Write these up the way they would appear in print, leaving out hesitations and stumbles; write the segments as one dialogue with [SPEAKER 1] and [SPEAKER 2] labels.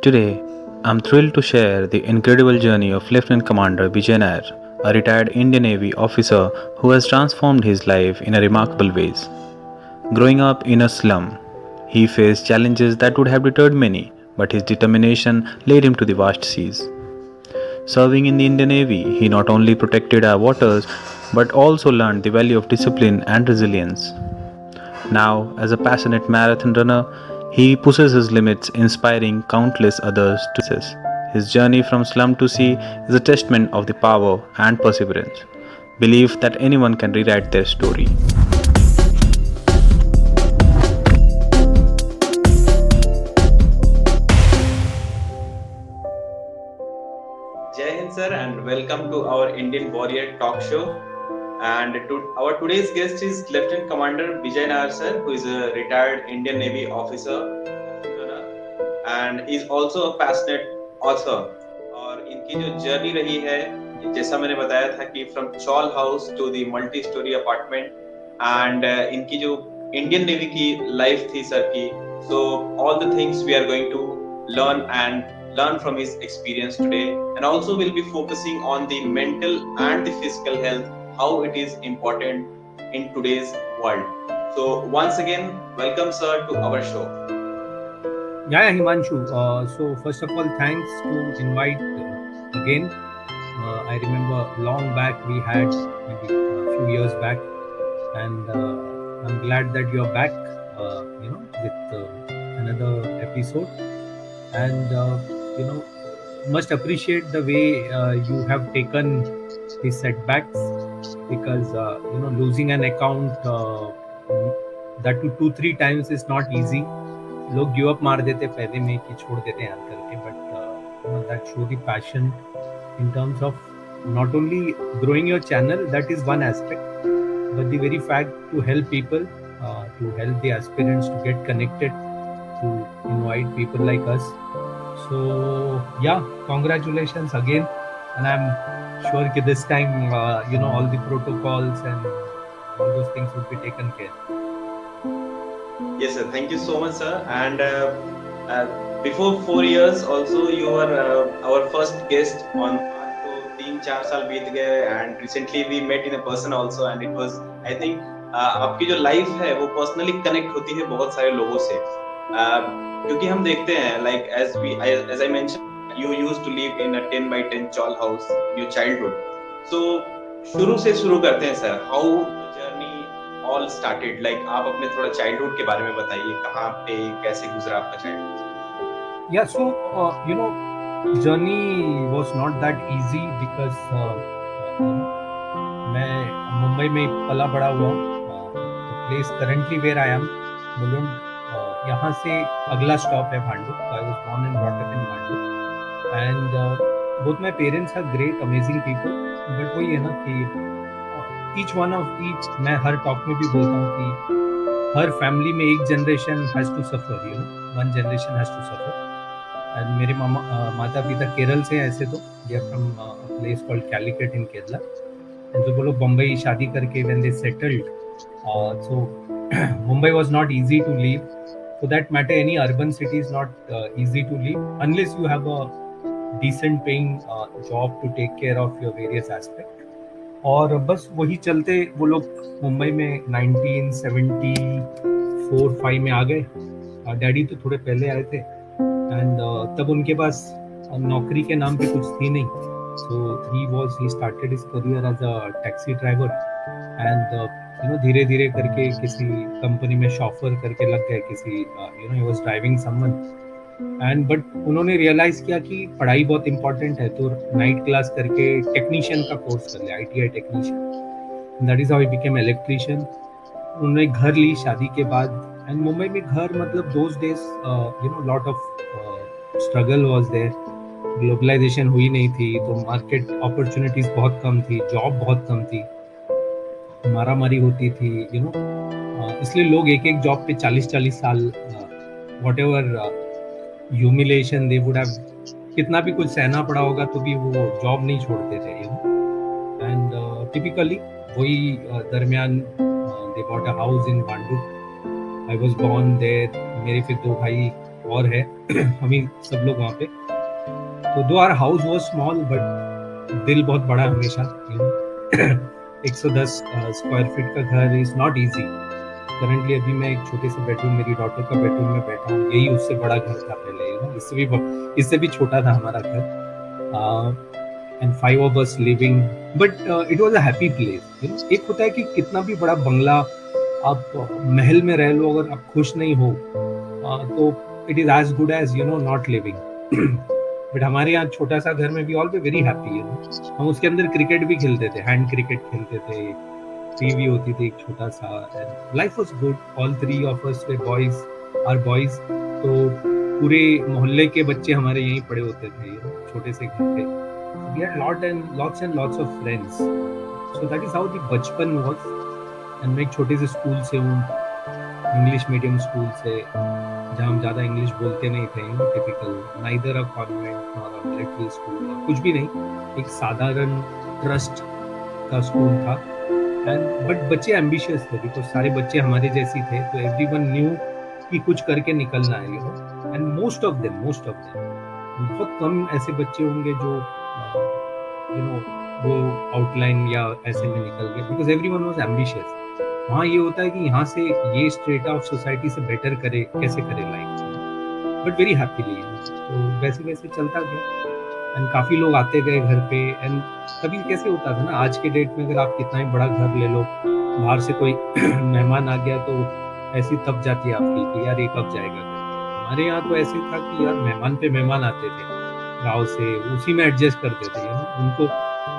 [SPEAKER 1] Today, I'm thrilled to share the incredible journey of Lieutenant Commander Vijay Nair, a retired Indian Navy officer who has transformed his life in a remarkable ways. Growing up in a slum, he faced challenges that would have deterred many, but his determination led him to the vast seas. Serving in the Indian Navy, he not only protected our waters but also learned the value of discipline and resilience. Now, as a passionate marathon runner, he pushes his limits, inspiring countless others to success. His journey from slum to sea is a testament of the power and perseverance. Belief that anyone can rewrite their story.
[SPEAKER 2] Jai Hind sir and welcome to our Indian Warrior Talk Show. And our today's guest is Lieutenant Commander Vijay Nair sir, who is a retired Indian Navy officer and is also a passionate author. और इनकी जो journey रही है, जैसा मैंने बताया था कि from chawl house to the multi storey apartment and इनकी जो इंडियन नेवी की लाइफ थी सर की, so all the things we are going to learn from his experience today, and also we'll be focusing on the mental and the physical health, how it is important in today's world. So once again, welcome sir to our show.
[SPEAKER 3] Yeah, Himanshu. So first of all, thanks to invite again. I remember long back we had maybe a few years back, and I'm glad that you're back. With another episode, and must appreciate the way you have taken the setbacks, because losing an account that to 2-3 times is not easy. लोग give up मार देते पहले में कि छोड़ देते हैं करके, but that show the passion in terms of not only growing your channel, that is one aspect, but the very fact to help people, to help the aspirants to get connected, to invite people like us. So yeah, congratulations again, and I'm sure that this time all the protocols and all those things would be taken care.
[SPEAKER 2] Yes, sir. Thank you so much, sir. And before 4 years, also you were our first guest on. तो 3-4 साल बीत गए and recently we met in a person also, and it was, I think, आपकी जो life है वो personally connect होती है बहुत सारे लोगों से, क्योंकि हम देखते हैं like as I mentioned, you used to live in a 10 by 10 chawl house in your childhood. So शुरू से शुरू करते हैं sir, how journey all started, like आप अपने थोड़ा चाइल्डहुड के बारे में बताइए, कहाँ पे कैसे गुजरा आपका childhood?
[SPEAKER 3] Yeah, so journey was not that easy because मैं मुंबई में पला बड़ा हुआ. The place currently where I am, Mulund, यहाँ से अगला स्टॉप है Bhandup. I was born and brought up in Bhandup, and both my parents are great, amazing people. But वही है ना कि each one of each, मैं हर टॉक में भी बोलता हूँ कि हर फैमिली में एक generation has to suffer, one generation has to suffer. And मेरे माता पिता केरल से ऐसे, तो they are from a place called Calicut in Kerala, and जो वो लोग बम्बई शादी करके when they settled, so Mumbai was not easy to leave. For that matter, any urban city is not easy to leave unless you have a decent paying job to take care of your various aspects. और बस वही चलते वो लोग मुंबई में 1974-5 में आ गए. Daddy तो थोड़े पहले आए थे, एंड तब उनके पास नौकरी के नाम पे कुछ थी नहीं. So he started his career as a taxi driver, and धीरे धीरे करके किसी कंपनी में शॉफर करके लग गए, किसी he was driving someone. And but उन्होंने रियलाइज किया कि पढ़ाई बहुत इंपॉर्टेंट है, तो नाइट क्लास करके टेक्नीशियन का कोर्स कर लिया, ITI technician. That is how he became electrician. उन्होंने घर ली शादी के बाद, एंड मुंबई में घर मतलब those days lot of struggle was there. Globalisation हुई नहीं थी, तो मार्केट अपॉर्चुनिटीज बहुत कम थी, जॉब बहुत कम थी, मारामारी होती थी, इसलिए लोग एक एक जॉब पे 40-40 साल, what ever humiliation they would have, कितना भी कुछ सहना पड़ा होगा तो भी वो जॉब नहीं छोड़ते थे. एंड टिपिकली वही दरमियान they bought a house in Bhandup. I was born there. मेरे फिर 2 भाई और है हम ही सब लोग वहाँ पे। तो दो our house was small but दिल बहुत बड़ा हमेशा, यू नो। 110 स्क्वायर फीट का घर इज नॉट इजी। करंटली अभी मैं एक छोटे से बेडरूम, मेरी डॉटर का बेडरूम में बैठा हूँ, यही उससे बड़ा घर था पहले, यू नो, इससे भी छोटा था हमारा घर। And 5 of us living, but it was a happy place, you know। एक होता है कि कितना भी बड़ा बंगला आप महल में रह लो, अगर आप खुश नहीं हो तो it is as good as, you know, not living. But हमारे यहाँ छोटा सा घर में भी all be very happy, you know. हम उसके अंदर क्रिकेट भी खेलते थे, हैंड क्रिकेट खेलते थे, टीवी होती थी एक छोटा सा, and life was good. All 3 of us we boys, our boys. तो पूरे मोहल्ले के बच्चे हमारे यहीं पड़े होते थे, यू नो, छोटे से घर पे। We had lots and lots of friends. So that is how the बचपन was. And मैं एक छोटे से स्कूल से हूँ, इंग्लिश मीडियम स्कूल से, जहाँ हम ज़्यादा इंग्लिश बोलते नहीं थे, टिपिकल, नाइदर अ कॉन्वेंट और अ मिलिट्री स्कूल, कुछ भी नहीं, एक साधारण ट्रस्ट का स्कूल था। एंड बट बच्चे एम्बिशियस थे, बिकॉज सारे बच्चे हमारे जैसी थे, तो एवरीवन न्यू कि कुछ करके निकलना है, you no. And most of them बहुत कम ऐसे बच्चे होंगे जो यू नो वो आउटलाइन या ऐसे में निकल गए, बिकॉज एवरीवन वाज एम्बिशियस। वहाँ ये होता है कि यहाँ से ये स्ट्रेट ऑफ सोसाइटी से बेटर करे, कैसे करे लाइफ, बट वेरी हैप्पीली। तो वैसे वैसे चलता गया, एंड काफ़ी लोग आते गए घर पे। एंड तभी कैसे होता था ना, आज के डेट में अगर आप कितना ही बड़ा घर ले लो, बाहर से कोई मेहमान आ गया तो ऐसी तप जाती है आपकी कि यार ये कब जाएगा। हमारे यहाँ तो ऐसे था कि यार मेहमान पे मेहमान आते थे गाँव से, उसी में एडजस्ट करते थे, यू नो। उनको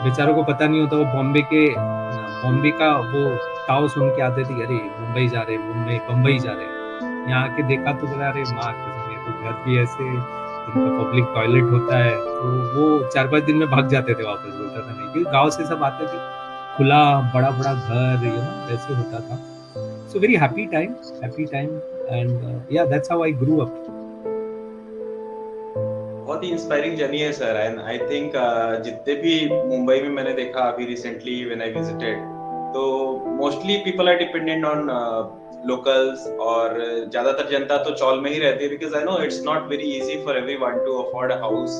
[SPEAKER 3] बेचारों को पता नहीं होता, वो बॉम्बे का वो ताव सुन के आते थे, अरे मुंबई जा रहे, मुंबई बम्बई जा रहे। यहाँ आके देखा तो बोला अरे माँ तो घर भी ऐसे, इनका पब्लिक टॉयलेट होता है। तो वो 4-5 दिन में भाग जाते थे वापस, बोलता था नहीं, क्योंकि गाँव से सब आते थे, खुला बड़ा बड़ा घर, यू नो, ऐसे होता था। So very happy time, and yeah that's how I grew up.
[SPEAKER 2] बहुत ही इंस्पायरिंग जर्नी है सर। एंड आई थिंक जितने भी मुंबई में मैंने देखा अभी रिसेंटली व्हेन आई विजिटेड, तो mostly people are dependent on locals, और ज्यादातर जनता तो चौल में ही रहती है, because I know it's not very easy for everyone to afford a house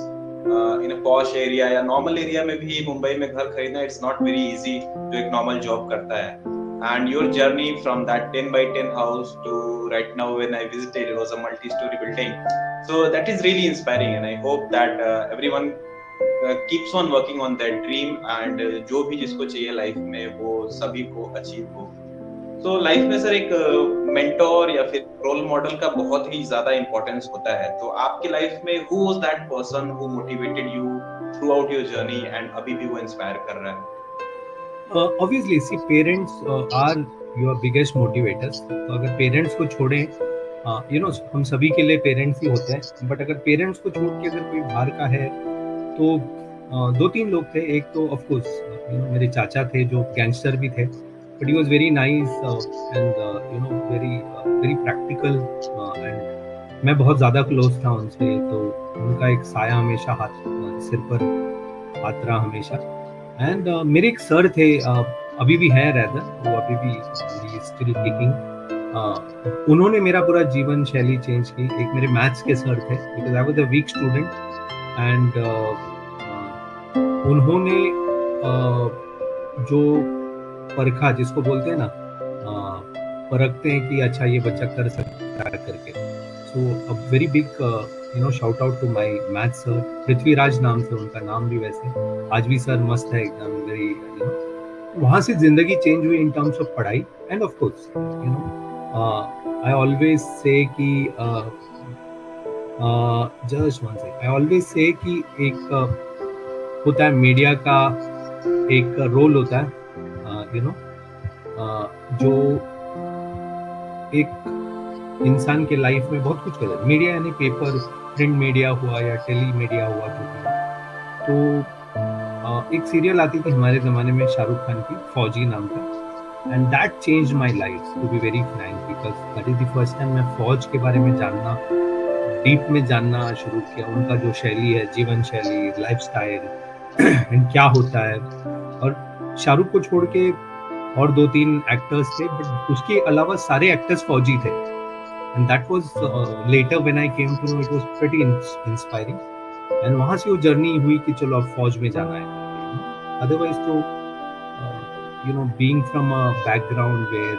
[SPEAKER 2] in a posh area या नॉर्मल एरिया में भी मुंबई में घर खरीदना इट्स नॉट वेरी इजी जो एक नॉर्मल जॉब करता है। And your journey from that 10 by 10 house to right now when I visited, it was a multi-story building. So that is really inspiring, and I hope that everyone keeps on working on that dream, and जो भी जिसको चाहिए life में वो सभी को achieve हो। तो लाइफ में सर एक मेंटोर या फिर रोल मॉडल का बहुत ही ज्यादा इंपॉर्टेंस होता है। तो आपकी लाइफ में who was that person who motivated you throughout your journey and अभी भी वो इंस्पायर कर रहा है?
[SPEAKER 3] Obviously, see, parents are your biggest motivators. तो अगर पेरेंट्स को छोड़ें, यू नो, हम सभी के लिए पेरेंट्स ही होते हैं, बट अगर पेरेंट्स को छोड़ के अगर कोई बाहर का है तो 2-3 लोग थे। एक तो ऑफ कोर्स यू नो मेरे चाचा थे जो गैंगस्टर भी थे, but he was very nice and you know very practical, and मैं बहुत ज़्यादा क्लोज था उनसे, तो उनका एक साया हमेशा सिर पर हाथ रहा हमेशा। एंड मेरे एक सर थे, अभी भी हैं रैदर, वो अभी भी स्टिल किकिंग। उन्होंने मेरा पूरा जीवन शैली चेंज की। एक मेरे मैथ्स के सर थे, because I was a weak student, and उन्होंने जो परखा, जिसको बोलते हैं ना, परखते हैं कि अच्छा ये बच्चा कर सकता है करके। So a very big you know shout out to my maths sir, Prithviraj नाम से उनका नाम भी, वैसे आज भी सर मस्त है एकदम, वेरी यू नो। वहाँ से जिंदगी चेंज हुई इन टर्म्स ऑफ पढ़ाई, and of course you know I always say कि just one second, I always say कि एक होता है मीडिया का एक रोल होता है, यू नो, जो एक इंसान के लाइफ में बहुत कुछ करता है। मीडिया यानी पेपर, प्रिंट मीडिया हुआ या टेली मीडिया हुआ, तो एक सीरियल आती थी हमारे ज़माने में शाहरुख खान की, फौजी नाम का, and that changed my life to be very frank, because that is the first time मैं फौज के बारे में जानना, डीप में जानना शुरू किया, उनका जो शैली है, जीवन शैली, लाइफस्टाइल एंड क्या होता है। और शाहरुख को छोड़ के और 2-3 एक्टर्स थे, बट उसके अलावा सारे एक्टर्स फौजी थे। and that was later when I came to know it was pretty inspiring. And वहाँ से वो जर्नी हुई कि चलो अब फौज में जाना है. Otherwise तो being from a background where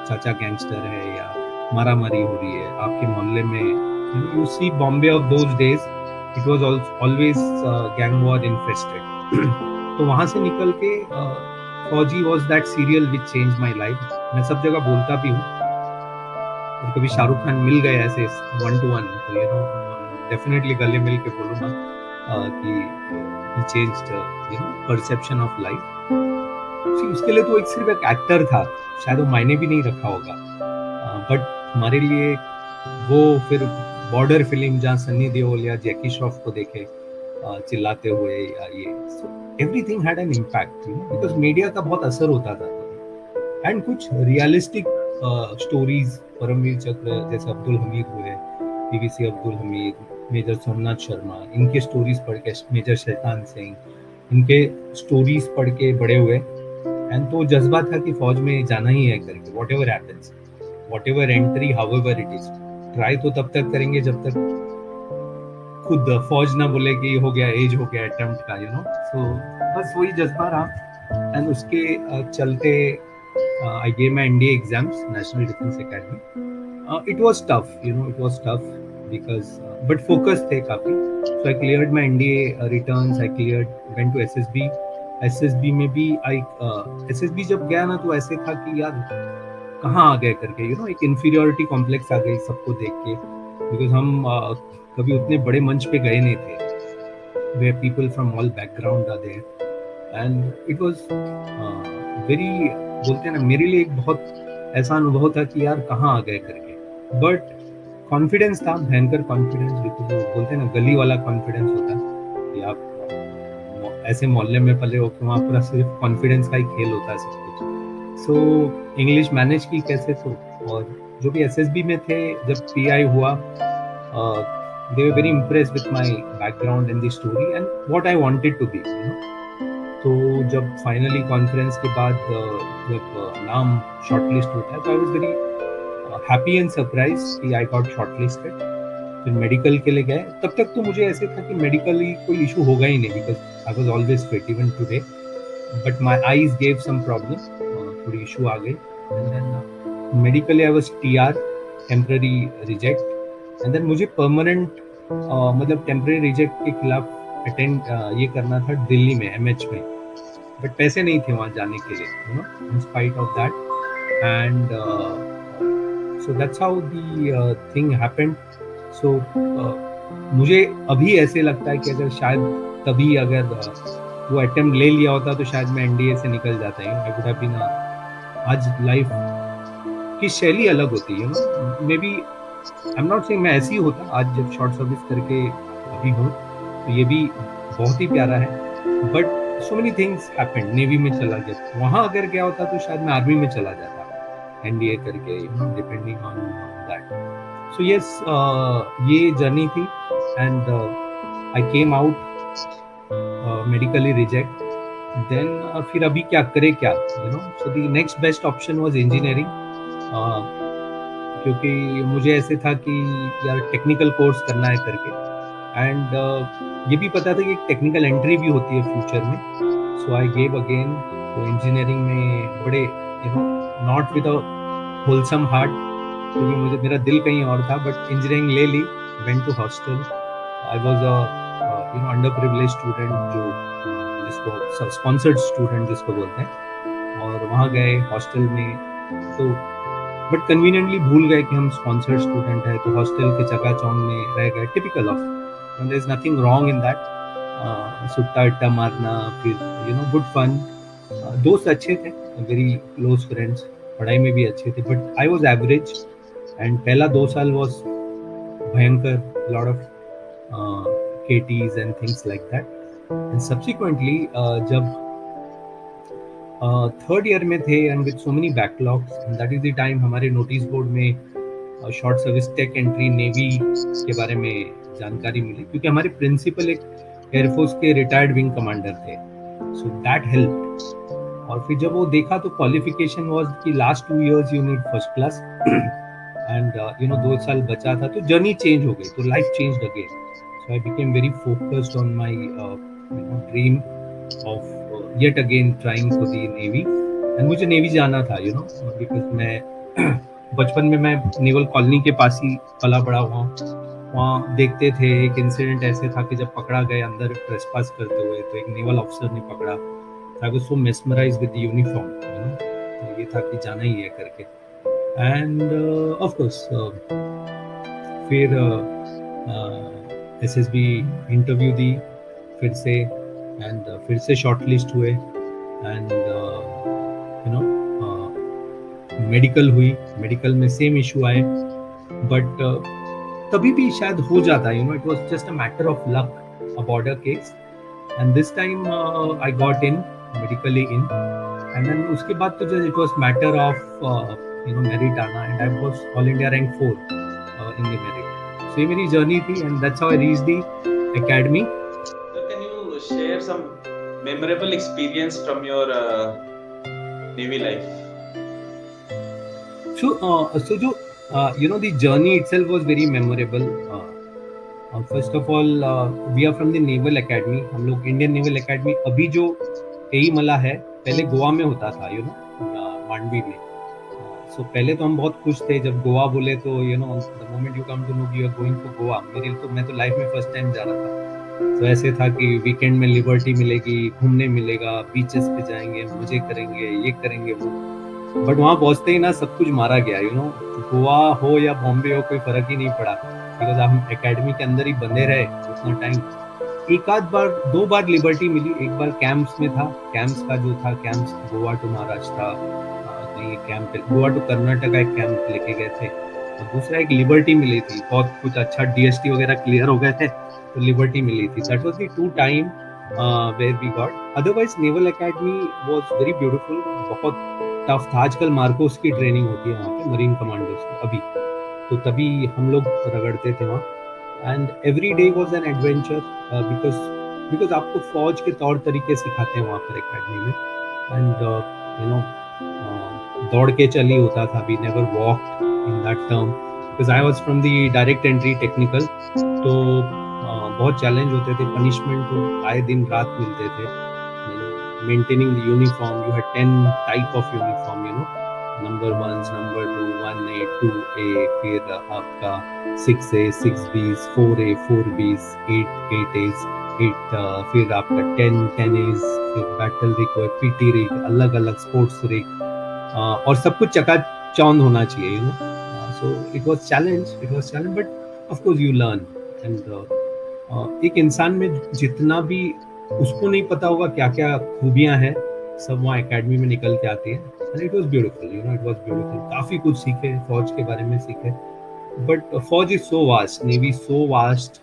[SPEAKER 3] चाचा गैंगस्टर है या मारा मारी हो रही है आपके मोहल्ले में, you see Bombay of those days, it was always gang war infested. तो वहाँ से निकल के फौजी was that serial which changed my life. मैं सब जगह बोलता भी हूँ, और कभी शाहरुख खान मिल गए ऐसे 1-to-1 तो डेफिनेटली गले मिल के बोलूँगा कि he changed perception of life. उसके लिए तो एक सिर्फ एक एक्टर था, शायद वो मायने भी नहीं रखा होगा, बट हमारे लिए वो फिर बॉर्डर फिल्म जहाँ सन्नी देओल या जैकी श्रॉफ को देखे चिल्लाते हुए या ये, everything had an impact because media का बहुत असर होता था. एंड कुछ रियलिस्टिक स्टोरीज, परमवीर चक्र जैसे अब्दुल हमीद हुए, पीवीसी अब्दुल हमीद, मेजर सोमनाथ शर्मा, इनके स्टोरीज पढ़ के, मेजर शैतान सिंह, इनके स्टोरीज पढ़ के बड़े हुए. एंड तो जज्बा था कि फौज में जाना ही है करके, what ever happens, what ever entry, how ever it is, try तो तब तक करेंगे जब तक खुद फौज ना बोले कि हो गया, एज हो गया अटेम्प्ट का, सो बस वही जज्बा रहा. एंड उसके चलते I gave my NDA exams, National Defense Academy. It was tough, it was tough because, but focus थे काफी. So I cleared my NDA returns, I went to SSB. SSB में भी SSB जब गया ना तो ऐसे था कि यार कहाँ आ गए करके, एक inferiority complex आ गई सबको देख के, because हम कभी उतने बड़े मंच पे गए नहीं थे, where people from all background are there, and it was very, बोलते हैं ना, मेरे लिए एक बहुत ऐसा अनुभव था कि यार कहाँ आ गए करके. बट कॉन्फिडेंस था, भयंकर कॉन्फिडेंस, बिकॉज वो बोलते हैं ना गली वाला कॉन्फिडेंस होता है कि आप ऐसे मोहल्ले में पले हो कि वहाँ पूरा सिर्फ कॉन्फिडेंस का ही खेल होता है सब कुछ. सो इंग्लिश मैनेज की कैसे तो, और जो भी SSB में थे, जब PI हुआ, they were very impressed with my background and the story and what I wanted to be. तो जब फाइनली कॉन्फ्रेंस के बाद जब नाम शॉर्टलिस्ट होता है तो I was very happy and surprise कि आई गॉट शॉर्टलिस्टेड. फिर मेडिकल के लिए गए, तब तक तो मुझे ऐसे था कि मेडिकली कोई इशू होगा ही नहीं, because I was always fit even today, but my eyes gave some problem, थोड़ी इशू आ गई. And then medically I was TR, temporary reject, and then मुझे परमानेंट मतलब टेम्पररी रिजेक्ट के खिलाफ अटेंड ये करना था दिल्ली में MH में, बट पैसे नहीं थे वहाँ जाने के लिए, in spite of that. And so that's how the thing happened. So मुझे अभी ऐसे लगता है कि अगर शायद तभी अगर वो अटेम्प्ट ले लिया होता तो शायद मैं NDA से निकल जाता हूँ. I would have been आज लाइफ की शैली अलग होती है, maybe I am not saying मैं ऐसी होता आज जब शॉर्ट सर्विस करके अभी हूँ, तो ये भी बहुत ही प्यारा है. But so many things happened. Navy में चला गया, वहाँ अगर गया होता तो शायद मैं आर्मी में चला जाता NDA करके, depending on that. So yes, ये जर्नी थी and I came out medically reject. Then फिर अभी क्या करे क्या, so the next best option was engineering, क्योंकि मुझे ऐसे था कि यार टेक्निकल कोर्स करना है करके. एंड ये भी पता था कि एक टेक्निकल एंट्री भी होती है फ्यूचर में. सो आई गेव अगेन. तो इंजीनियरिंग में बड़े not with a wholesome heart, क्योंकि मुझे मेरा दिल कहीं और था, बट इंजीनियरिंग ले ली. Went to hostel. I was a under privilege student, जो जिसको स्पॉन्सर्ड स्टूडेंट जिसको बोलते हैं, और वहाँ गए हॉस्टल में. तो बट कन्वीनियंटली भूल गए कि हम स्पॉन्सर्ड स्टूडेंट है, तो हॉस्टल के चकाचौंध में रह गए. Typical of, there is nothing wrong in that. सुट्टा अट्टा मारना, फिर गुड फन. दोस्त अच्छे थे, वेरी क्लोज फ्रेंड्स, पढ़ाई में भी अच्छे थे, but I was average. And पहला 2 साल वाज भयंकर, lot of KTs and things like that. And subsequently जब थर्ड ईयर में थे and with so many backlogs, and that is the time हमारे नोटिस बोर्ड में short service tech entry navy के बारे में जानकारी मिली, क्योंकि हमारे प्रिंसिपल एक एयरफोर्स के रिटायर्ड विंग कमांडर थे. So that helped. और फिर जब वो देखा तो क्वालिफिकेशन वाज कि last 2 years you need first class, and 2 साल बचा था तो जर्नी चेंज हो गई, तो life change again. So I became very focused on my dream of yet again trying for the navy. And मुझे नेवी जाना था, बिकॉज मैं बचपन में मैं नेवल कॉलोनी के पास ही पला बड़ा हुआ. वहाँ देखते थे, एक इंसिडेंट ऐसे था कि जब पकड़ा गए अंदर ट्रेसपास करते हुए, तो एक नेवल ऑफिसर ने पकड़ा. I was so mesmerised with the uniform, तो ये था कि जाना ही है करके. एंड ऑफ कोर्स फिर एसएसबी इंटरव्यू दी फिर से, एंड फिर से शॉर्टलिस्ट हुए. एंड मेडिकल हुई, मेडिकल में सेम इशू आए, बट तभी भी शायद हो जाता है. It was just a matter of luck, a border case. And this time I got in medically in, and then उसके बाद तो just it was matter of merit आना, and I was all India rank 4 in the merit. So ये मेरी जर्नी थी, and that's how I reached the academy.
[SPEAKER 2] So can you share some memorable experience from your Navy life?
[SPEAKER 3] So the journey itself was very memorable. First of all, we are from the Naval Academy. हम लोग Indian naval academy, अभी जो एईमला है, पहले गोवा में होता था, मांडवी में. सो पहले तो हम बहुत खुश थे जब गोवा बोले, तो the moment you come to know you are going to Goa, मैं तो लाइफ में फर्स्ट टाइम जा रहा था. तो ऐसे था कि वीकेंड में लिबर्टी मिलेगी, घूमने मिलेगा, बीचेस पे जाएंगे, मजे करेंगे, ये करेंगे वो. बट वहाँ पहुँचते ही ना सब कुछ मारा गया. गोवा हो या बॉम्बे हो, कोई फर्क ही नहीं पड़ा, बिकॉज हम एकेडमी के अंदर ही बंधे रहे उतना टाइम. एक आध बार 2 बार लिबर्टी मिली. एक बार कैंप्स में था, कैंप्स का जो था, कैंप्स गोवा टू महाराष्ट्र, कहीं कैंप गोवा टू कर्नाटका एक कैंप लेके गए थे, और दूसरा एक लिबर्टी मिली थी. बहुत कुछ अच्छा डीएसटी वगैरह क्लियर हो गए थे, तो लिबर्टी मिली थी. That was the 2 time where we got. Otherwise naval academy was very beautiful. बहुत टफ था. आजकल मार्कोस की ट्रेनिंग होती है वहाँ पे, मरीन कमांडोज की अभी, तो तभी हम लोग रगड़ते थे वहाँ. And every day was an adventure, because आपको फौज के तौर तरीके सिखाते हैं वहाँ पर एकेडमी में. एंड दौड़ के चली होता था. We never walked in that term, because I was from the direct entry technical. तो बहुत चैलेंज होते थे, पनिशमेंट तो आए दिन रात मिलते थे. Maintaining the uniform, you had 10 type of uniform, number 1, number 2, 1A, 2A, फिर आपका 6A, 6Bs, 4A, 4Bs, 8As, 8, फिर आपका 10As, फिर बैटल रिग, पीटी रिग, अलग अलग स्पोर्ट्स रिग, और सब कुछ चकाचौंध होना चाहिए. सो it was challenge, but of course you learn. And एक इंसान में जितना भी उसको नहीं पता होगा क्या क्या खूबियां हैं, सब वहाँ एकेडमी में निकल के आती है. And it was beautiful, it was beautiful. काफी कुछ सीखे, फौज के बारे में सीखे. बट फौज is so vast, navy so vast.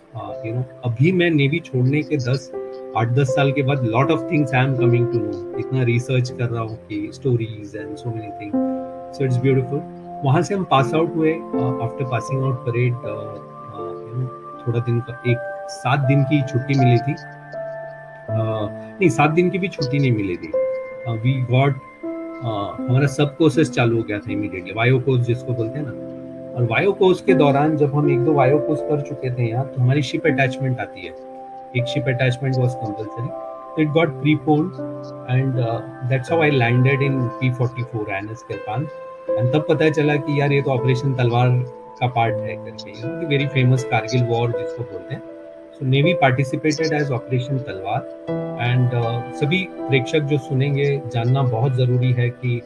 [SPEAKER 3] अभी मैं नेवी छोड़ने के 8-10 साल के बाद lot of things I am coming to know. इतना रिसर्च कर रहा हूँ कि stories and so many thing. So it's beautiful. वहाँ से हम पास आउट हुए. आफ्टर पासिंग आउट परेड, थोड़ा दिन का, एक 7 दिन की छुट्टी मिली थी. नहीं, 7 दिन की भी छुट्टी नहीं मिली थी. वी गॉट, हमारा सब कोर्सेस चालू हो गया था इमीडिएटली, वायो कोर्स जिसको बोलते हैं ना. और वायो कोर्स के दौरान जब हम 1-2 वायो कोर्स कर चुके थे यहाँ, तो हमारी शिप अटैचमेंट आती है. एक ship attachment was compulsory. It got preponed, and that's how I landed in P-44 INS kirpan. And तब पता चला कि यार ये तो ऑपरेशन तलवार का पार्ट है करके, वेरी फेमस कारगिल वॉर जिसको बोलते हैं. So navy participated as operation Talwar. And सभी प्रेक्षक जो सुनेंगे, जानना बहुत जरूरी है कि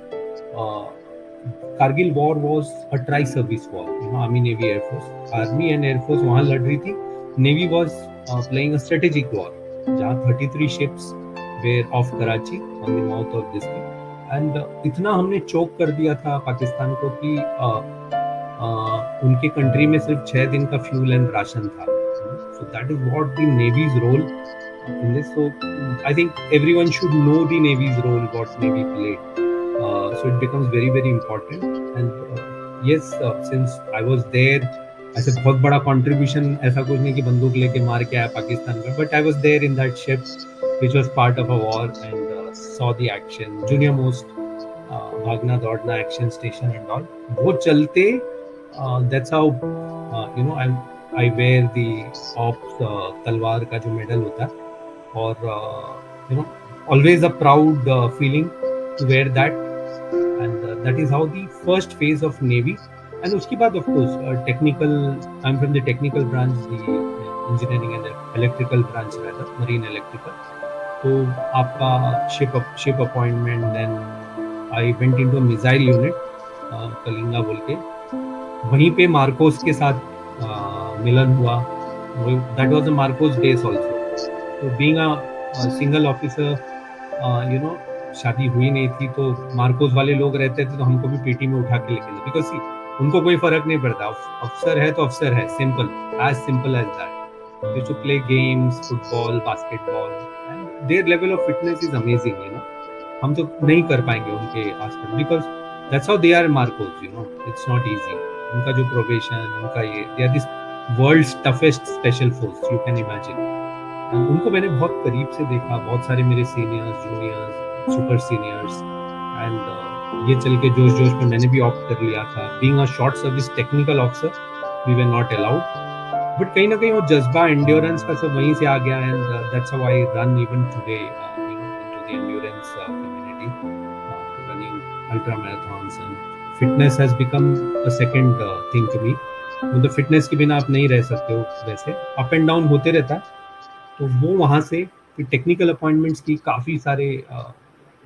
[SPEAKER 3] Kargil war was a tri service war. Army, navy, air force, army and air force वहाँ लड़ रही थी. Navy was playing a strategic war, जहाँ 33 ships were off Karachi on the mouth of this thing. And इतना हमने चोक कर दिया था पाकिस्तान को कि उनके कंट्री में सिर्फ 6 दिन का फ्यूल एंड राशन था. So that is what the Navy's role in this. So I think everyone should know the Navy's role, what Navy played. So it becomes very, very important. And yes, since I was there, ऐसे बहुत बड़ा contribution ऐसा कुछ नहीं कि बंदूक लेके मार के आया पाकिस्तान में, but I was there in that ship which was part of a war and saw the action, junior most भागना दौड़ना, action station and all. वो चलते that's how I wear the ops तलवार का जो मेडल होता है, और always a proud feeling to wear that, and that is how the first phase of Navy. And उसके बाद of course technical, I'm from the technical branch, the engineering and electrical branch rather, marine electrical. तो आपका ship appointment, then I went into a missile unit, Kalinga बोल के, वहीं पे Marcos के साथ मिलन हुआ. That was the Marcos base also. तो बीइंग अ सिंगल ऑफिसर, शादी हुई नहीं थी, तो मार्कोस वाले लोग रहते थे तो हमको भी पीटी में उठा के लेके गए, बिकॉज उनको कोई फर्क नहीं पड़ता, अफसर है तो अफसर है, simple as that. They used to play games, football, basketball, and their level of fitness is amazing. हम तो नहीं कर पाएंगे उनके आसपास, because that's how they are MARCOS. It's not easy. उनका जो प्रोबेशन, उनका ये, they are this world's toughest special force, you can imagine. उनको मैंने बहुत करीब से देखा, बहुत सारे मेरे seniors, juniors, super seniors, and ये चल के जोश में मैंने भी ऑप्ट कर लिया था. Being a short service technical officer, we were not allowed, but कहीं ना कहीं वो जज्बा, एंड्योरेंस का सब वहीं से आ गया, and that's how I run even today into the endurance community, running ultra marathons, and fitness has become a second thing to me. मतलब फिटनेस के बिना आप नहीं रह सकते हो, वैसे अप एंड डाउन होते रहता है. तो वो वहाँ से फिर टेक्निकल अपॉइंटमेंट्स की, काफ़ी सारे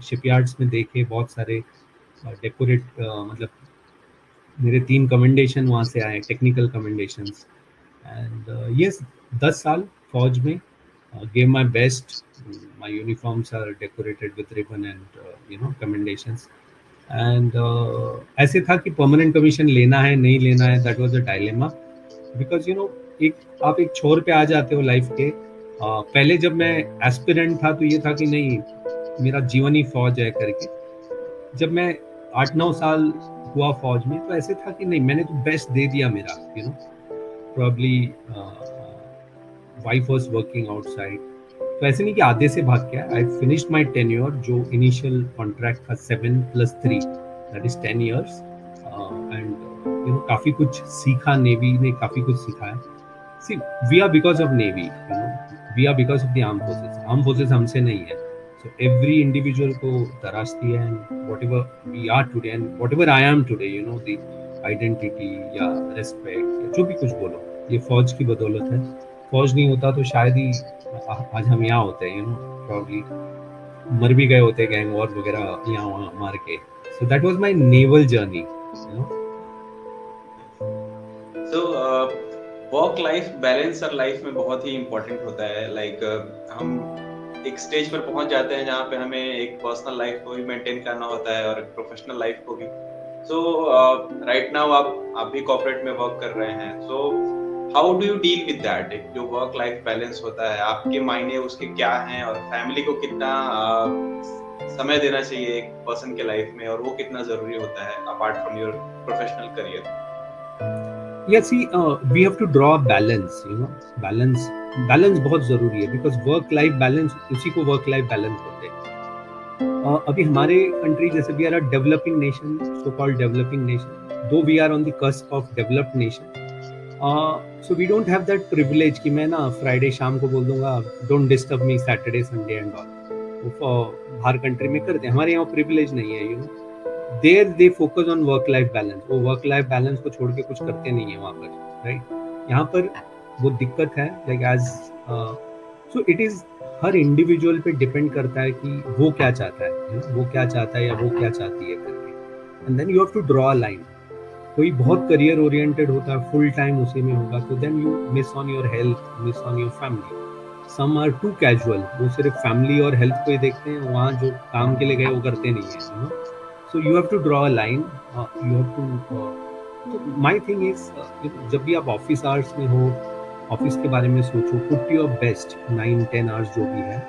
[SPEAKER 3] शिपयार्ड्स में देखे, बहुत सारे डेकोरेट, मतलब मेरे 3 कमेंडेशन वहाँ से आए, टेक्निकल कमेंडेशंस. एंड यस, 10 साल फौज में, gave my best. My uniforms are decorated with ribbon and commendations. And ऐसे था कि परमानेंट कमीशन लेना है नहीं लेना है, that was a dilemma, because आप एक छोर पे आ जाते हो लाइफ के. पहले जब मैं एस्पिरेंट था तो ये था कि नहीं, मेरा जीवन ही फौज है करके. जब मैं 8-9 साल हुआ फौज में, तो ऐसे था कि नहीं, मैंने तो बेस्ट दे दिया मेरा. probably wife was working outside, तो ऐसे नहीं कि आधे से भाग गया. आई फिनिश्ड माई टेन्योर, जो इनिशियल कॉन्ट्रैक्ट था 7+3, दैट इज 10 years. एंड काफ़ी कुछ सीखा, नेवी ने काफ़ी कुछ सिखाया. See, we are because of navy, we are because of the arm forces हमसे नहीं है. सो एवरी इंडिविजुअल को तराशती है, and whatever we are today and whatever I am today, the identity या रेस्पेक्ट, जो भी कुछ बोलो, ये फौज की बदौलत है. फौज नहीं होता तो शायद ही आज हम यहाँ होते हैं, प्रॉब्ली मर भी गए होते गैंग वॉर वगैरह यहाँ वहाँ मार के. So that was my naval journey.
[SPEAKER 2] So work life balance her life में बहुत ही इम्पोर्टेंट होता है. लाइक हम एक स्टेज पर पहुंच जाते हैं जहाँ पे हमें एक पर्सनल लाइफ को भी मेंटेन करना होता है और प्रोफेशनल लाइफ को भी. सो राइट नाउ आप भी कॉर्पोरेट में वर्क कर रहे हैं. So how do you deal with that? जो वर्क लाइफ बैलेंस होता है, आपके मायने उसके क्या हैं, और फैमिली को कितना समय देना चाहिए एक पर्सन के लाइफ में, और वो कितना जरूरी होता है apart from your professional career?
[SPEAKER 3] Yeah, see, we have to draw a balance. Balance बहुत जरूरी है, बिकॉज वर्क लाइफ बैलेंस, उसी को वर्क लाइफ बैलेंस होते हैं. अभी हमारे कंट्री, जैसे we are a developing nation, so called developing nation, though we are on the cusp of developed nation. So we don't have that privilege कि मैं ना फ्राइडे शाम को बोल दूंगा don't disturb me Saturday Sunday and all. बाहर country में करते हैं, हमारे यहाँ प्रिविलेज नहीं है. There they focus on work life balance. वो वर्क लाइफ बैलेंस को छोड़ के कुछ करते नहीं है वहाँ पर, राइट? यहाँ पर वो दिक्कत है, like as so it is हर इंडिविजुअल पे डिपेंड करता है कि वो क्या चाहता है, वो क्या चाहता है या वो क्या चाहती है करके. And then you have to draw a line. कोई बहुत करियर ओरिएंटेड होता है, फुल टाइम उसी में होगा, तो then you miss on your health, miss on your family. Some are too casual, वो सिर्फ फैमिली और हेल्थ को ही देखते हैं, वहाँ जो काम के लिए गए वो करते नहीं है. So you have to draw a line. You have to. So my thing is, जब भी आप ऑफिस आवर्स में हो, ऑफिस के बारे में सोचो, put your best 9-10 hours जो भी है,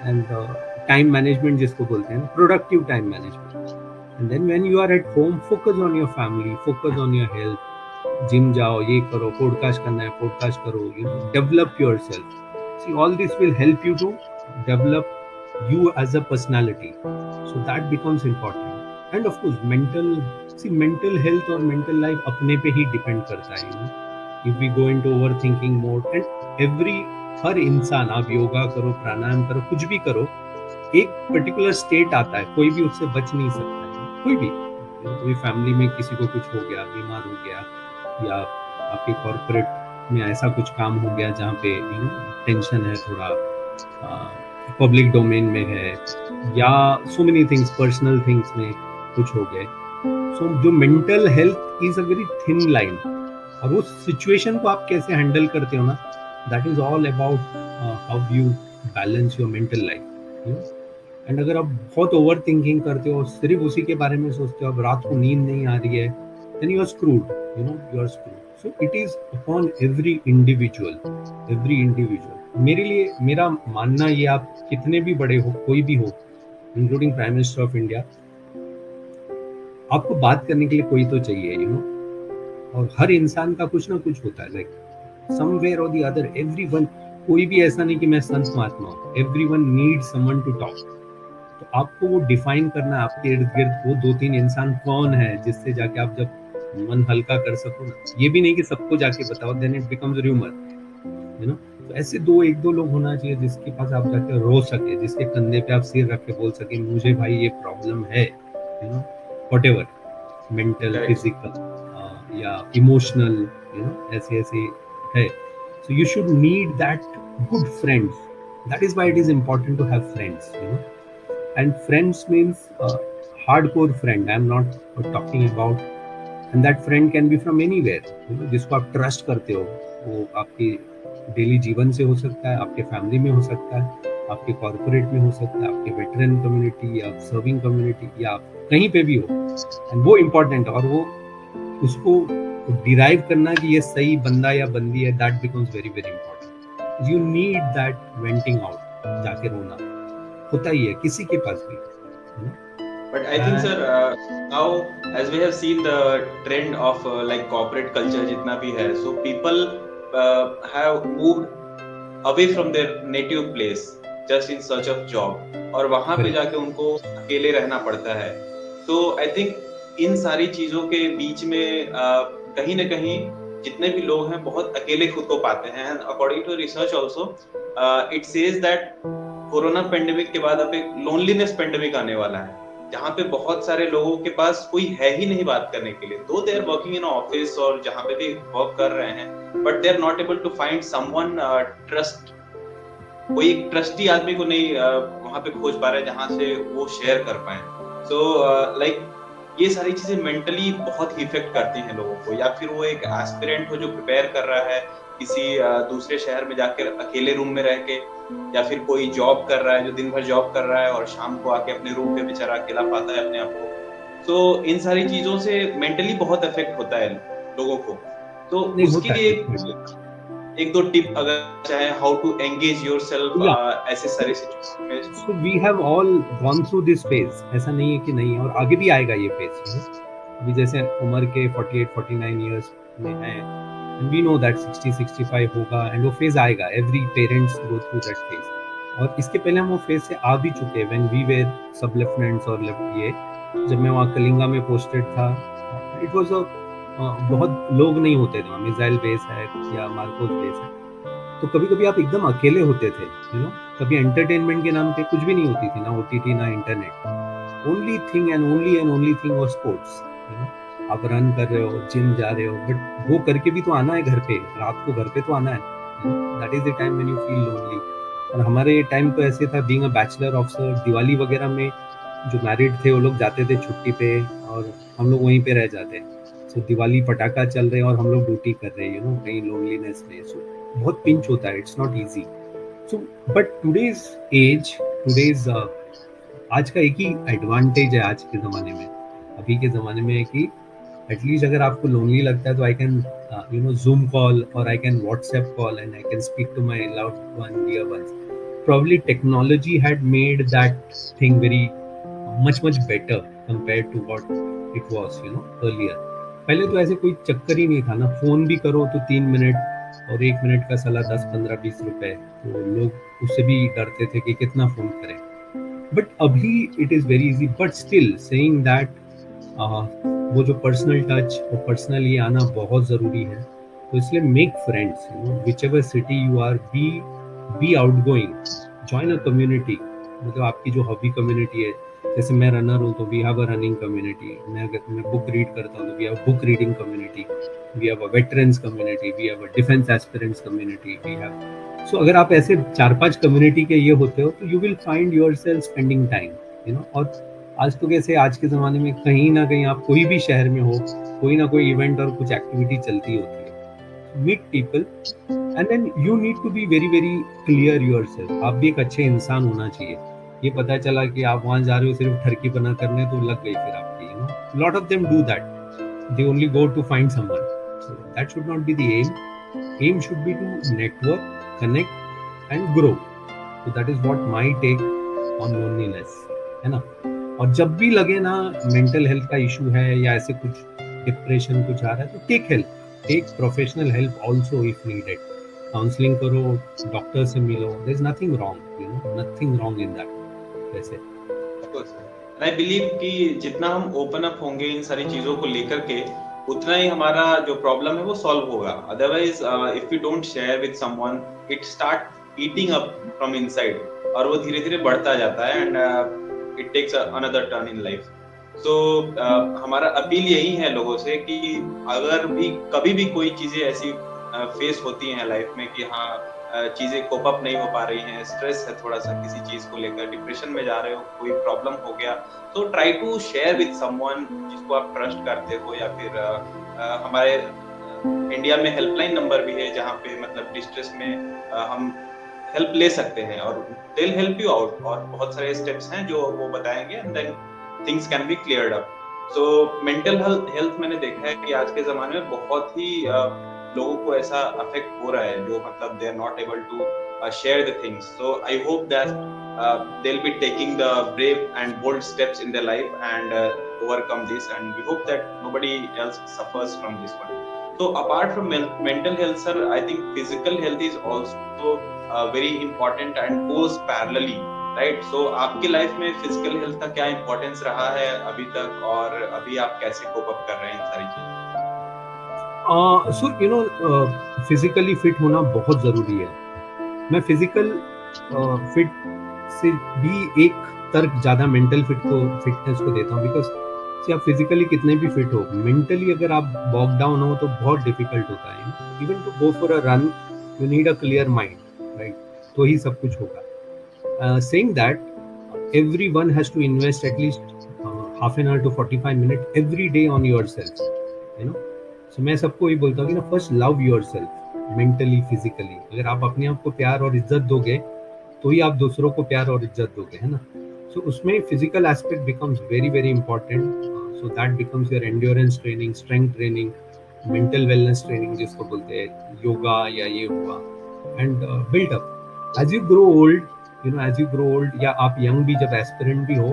[SPEAKER 3] and time management जिसको बोलते हैं, productive time management. And then when you are at home, focus on your family, focus on your health. Gym जाओ, ये करो, पॉडकास्ट करना है पॉडकास्ट करो, develop yourself. See, all this will help you to develop you as a personality. So that becomes important. And of course, mental see mental health और mental life अपने पे ही डिपेंड करता है, you know. If we go into overthinking mode and हर इंसान, आप योगा करो, प्राणायाम करो, कुछ भी करो, एक पर्टिकुलर स्टेट आता है, कोई भी उससे बच नहीं सकता है, कोई भी. कोई फैमिली में किसी को कुछ हो गया, बीमार हो गया, या आपके कॉर्पोरेट में ऐसा कुछ काम हो गया जहाँ पे यू नो टेंशन है, थोड़ा पब्लिक डोमेन में है, या so many things, personal things में कुछ हो गए. सो जो mental health is a very thin line, और उस सिचुएशन को आप कैसे हैंडल करते हो ना, that is all about how you balance your mental life. And अगर आप बहुत ओवर थिंकिंग करते हो, सिर्फ उसी के बारे में सोचते हो, अब रात को नींद नहीं आ रही है, then you are screwed, you know, you are screwed. So it is upon every individual. मेरे लिए, मेरा मानना ये, आप कितने भी बड़े हो, कोई भी हो, including prime minister of India, आपको बात करने के लिए कोई तो चाहिए, यू नो. और हर इंसान का कुछ ना कुछ होता है, like somewhere or the other, everyone. कोई भी ऐसा नहीं कि मैं संत महात्मा हूँ, everyone needs someone to talk. तो आपको वो डिफाइन करना है, आपके इर्द गिर्द वो 2-3 इंसान कौन है जिससे जाके आप जब मन हल्का कर सको ना. ये भी नहीं कि सबको जाके बताओ, then it becomes rumour, you know. तो ऐसे एक दो लोग होना चाहिए जिसके पास आप जाके रो सके, जिसके कंधे पे आप सिर रख के बोल सके, मुझे भाई ये प्रॉब्लम है, you no, whatever, mental, physical या इमोशनल, यू नो, ऐसे है. So you should need that good friends. That is why it is important to have friends, you know. And friends means hardcore friend. I am not talking about, and that friend can be from anywhere, you know, जिसको आप trust करते हो. वो आपके daily जीवन से हो सकता है, आपके फैमिली में हो सकता है, आपके कॉर्पोरेट में हो सकता है, आपके वेटरन कम्युनिटी या सर्विंग कम्युनिटी, या आप कहीं पे भी हो. एंड वो इम्पोर्टेंट है, और वो उसको डिराइव करना कि ये सही बंदा या बंदी है, that becomes very very important. You need that venting out, जाके रोना होता ही है किसी के पास भी.
[SPEAKER 2] But I think sir, now as we have seen the trend of like corporate culture जितना भी है, so people have moved away from their native place just in search of job, और वहाँ पे जाके उनको अकेले रहना पड़ता है. So I think इन सारी चीजों के बीच में कहीं ना कहीं जितने भी लोग हैं बहुत अकेले खुद को पाते हैं. According to research also it says that corona pandemic के बाद अब एक लोनलीनेस पेंडेमिक आने वाला है, जहाँ पे बहुत सारे लोगों के पास कोई है ही नहीं बात करने के लिए. Though they are working in office और जहाँ पे भी वर्क कर रहे हैं, but they are not able to find someone trust. कोई एक ट्रस्टी आदमी को नहीं वहाँ पे खोज पा रहे हैं जहाँ से वो शेयर कर पाए. सो लाइक ये सारी चीजें मेंटली बहुत इफेक्ट करती हैं लोगों को. या फिर वो एक एस्पिरेंट हो जो प्रिपेयर कर रहा है किसी दूसरे शहर में जाकर अकेले रूम में रह के, या फिर कोई जॉब कर रहा है जो दिन भर जॉब कर रहा है और शाम को आके अपने रूम पे बेचारा अकेला पाता है अपने आप को. तो इन सारी चीजों से मेंटली बहुत इफेक्ट होता है लोगों को. तो उसके लिए एक दो टिप अगर चाहे, हाउ टू एंगेज योरसेल्फ ऐसे सारे सिचुएशन में.
[SPEAKER 3] So we have all gone through this phase. ऐसा नहीं है कि नहीं है, और आगे भी आएगा ये फेज. अभी जैसे उम्र के 48-49 इयर्स में है, एंड वी नो दैट 60-65 होगा, एंड वो फेज आएगा. Every parents go through that phase, और इसके पहले हम वो फेज से आ भी चुके हैं. व्हेन वी वर सब लेफ्टिनेंट्स और ये, जब मैं वहाँ कलिंगा में पोस्टेड था, इट वाज अ बहुत लोग नहीं होते थे, मिसाइल बेस है या मार्कोस बेस है. तो कभी कभी आप एकदम अकेले होते थे, यू नो. कभी एंटरटेनमेंट के नाम पे कुछ भी नहीं होती थी, ना ओटीटी ना internet. Only thing and only thing was sports, you know. आप रन कर रहे हो, जिम जा रहे हो, बट वो करके भी तो आना है घर पे, रात को घर पे तो आना है. That is the time when you feel lonely. और हमारे टाइम तो ऐसे था, being a bachelor officer, Diwali वगैरह में जो मैरिड थे वो लोग जाते थे छुट्टी पे, और हम लोग वहीं पे रह जाते. सो दिवाली पटाखा चल रहे हैं और हम लोग ड्यूटी कर रहे हैं, यू नो, कहीं लोनलीनेस में. सो बहुत पिंच होता है, it's not easy. So but today's आज का एक ही एडवांटेज है आज के ज़माने में, अभी के ज़माने में, है कि एटलीस्ट अगर आपको लोनली लगता है तो I can you know zoom call, और I can WhatsApp call, and I can speak to my loved one, dear ones. Probably technology had made that thing very much better compared to what it was, you know, earlier. पहले तो ऐसे कोई चक्कर ही नहीं था ना. Phone भी करो तो 3 मिनट, और 1 मिनट का साला 10, 15, 20 रुपए. तो लोग उससे भी डरते थे कि कितना फोन करें. बट अभी it is very easy. But still saying that वो जो पर्सनल टच और पर्सनल ये आना बहुत ज़रूरी है। तो इसलिए make friends, whichever city you are, be outgoing, join a community. मतलब आपकी जो हॉबी कम्युनिटी है, जैसे मैं रनर हूँ तो we have a running community, मैं बुक रीड करता हूँ तो we have book reading community, we have a veterans community, we have a defence aspirants community, we have. So अगर आप ऐसे 4-5 कम्युनिटी के ये होते हो तो you will find yourself spending time. और आज तो कैसे, आज के ज़माने में कहीं ना कहीं आप कोई भी शहर में हो, कोई ना कोई इवेंट और कुछ एक्टिविटी चलती होती है। Meet people and then you need to be very very clear yourself. आप भी एक अच्छे इंसान होना चाहिए। ये पता चला कि आप वहाँ जा रहे हो सिर्फ ठरकी बना करने, तो लग गई फिर आपकी। Lot of them do that, they only go to find someone. So that should not be the aim. Aim should be to network, connect, and grow. So that is what my take on loneliness है ना। और जब भी लगे ना mental health का issue है या ऐसे कुछ डिप्रेशन कुछ आ रहा है, तो take help, take professional help also if needed. Counselling करो, डॉक्टर से मिलो, there is nothing wrong, nothing wrong in that. वैसे
[SPEAKER 2] आई बिलीव कि जितना हम ओपन अप होंगे इन सारी चीजों को लेकर के, उतना ही हमारा जो प्रॉब्लम है वो सॉल्व होगा। Otherwise if you don't share with someone, it start eating up from inside, और वो धीरे धीरे बढ़ता जाता है and it takes another turn in life. So हमारा अपील यही है लोगों से कि अगर भी कभी भी कोई चीजें ऐसी फेस होती हैं लाइफ में कि हाँ चीजें कोप अप नहीं हो पा रही हैं, स्ट्रेस है थोड़ा सा किसी चीज को लेकर, डिप्रेशन में जा रहे हो, कोई प्रॉब्लम हो गया, तो try to share with someone जिसको आप ट्रस्ट करते हो, या फिर हमारे इंडिया में हेल्पलाइन नंबर भी है जहाँ पे मतलब डिस्ट्रेस में हम हेल्प ले सकते हैं और they will help you out. और बहुत सारे स्टेप्स हैं जो वो बताएंगे and then things can be cleared up. So mental health मैंने देखा है कि आज के जमाने में बहुत ही लोगों को ऐसा अफेक्ट हो रहा है जो मतलब they are not able to share the things. So I hope that they will be taking the brave and bold steps in their life and overcome this, and we hope that nobody else suffers from this one. So apart from mental health sir, I think physical health is also very important and goes parallelly, right? So आपकी life में physical health का क्या importance रहा है अभी तक, और अभी आप कैसे कोप अप कर रहे हैं इन सारी चीजों?
[SPEAKER 3] सो फिजिकली फिट होना बहुत ज़रूरी है। मैं फिजिकल फिट से भी एक तर्क ज़्यादा मेंटल फिटनेस को देता हूँ, बिकॉज आप फिजिकली कितने भी फिट हो, मेंटली अगर आप बॉग डाउन हो तो बहुत डिफिकल्ट होता है। Even to go for a run you need a clear mind, right? तो ही सब कुछ होगा। Saying that everyone has to invest at least half an hour to 45 minute every day on yourself, you know. So मैं सबको ये बोलता हूँ कि ना, first love yourself mentally physically. अगर आप अपने आप को प्यार और इज्जत दोगे तो ही आप दूसरों को प्यार और इज्जत दोगे, है ना। सो उसमें physical aspect becomes very very important. So that becomes your endurance training, strength training, mental wellness training जिसको बोलते हैं, योगा या ये हुआ, and built up as you grow old, as you grow old, या आप यंग भी जब एस्पिरेंट भी हो,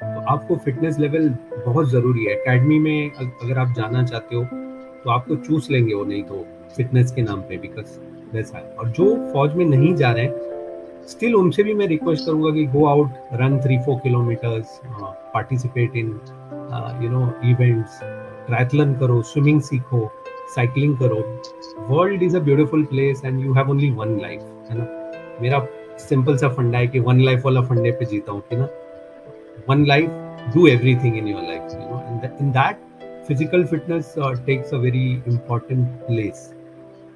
[SPEAKER 3] तो आपको फिटनेस लेवल बहुत ज़रूरी है। एकेडमी में अगर आप जाना चाहते हो तो आपको चूस लेंगे वो, नहीं तो फिटनेस के नाम पे, बिकॉज वैसा है। और जो फौज में नहीं जा रहे हैं, स्टिल उनसे भी मैं रिक्वेस्ट करूंगा कि go out, run 3-4 kilometres, participate in events, triathlon करो, स्विमिंग सीखो, साइकिलिंग करो। World is a beautiful place and you have only one life, है ना। मेरा सिंपल सा फंडा है कि वन लाइफ वाला फंडे पे जीता हूँ कि ना, one life, do everything in your life, in that physical fitness takes a very important place.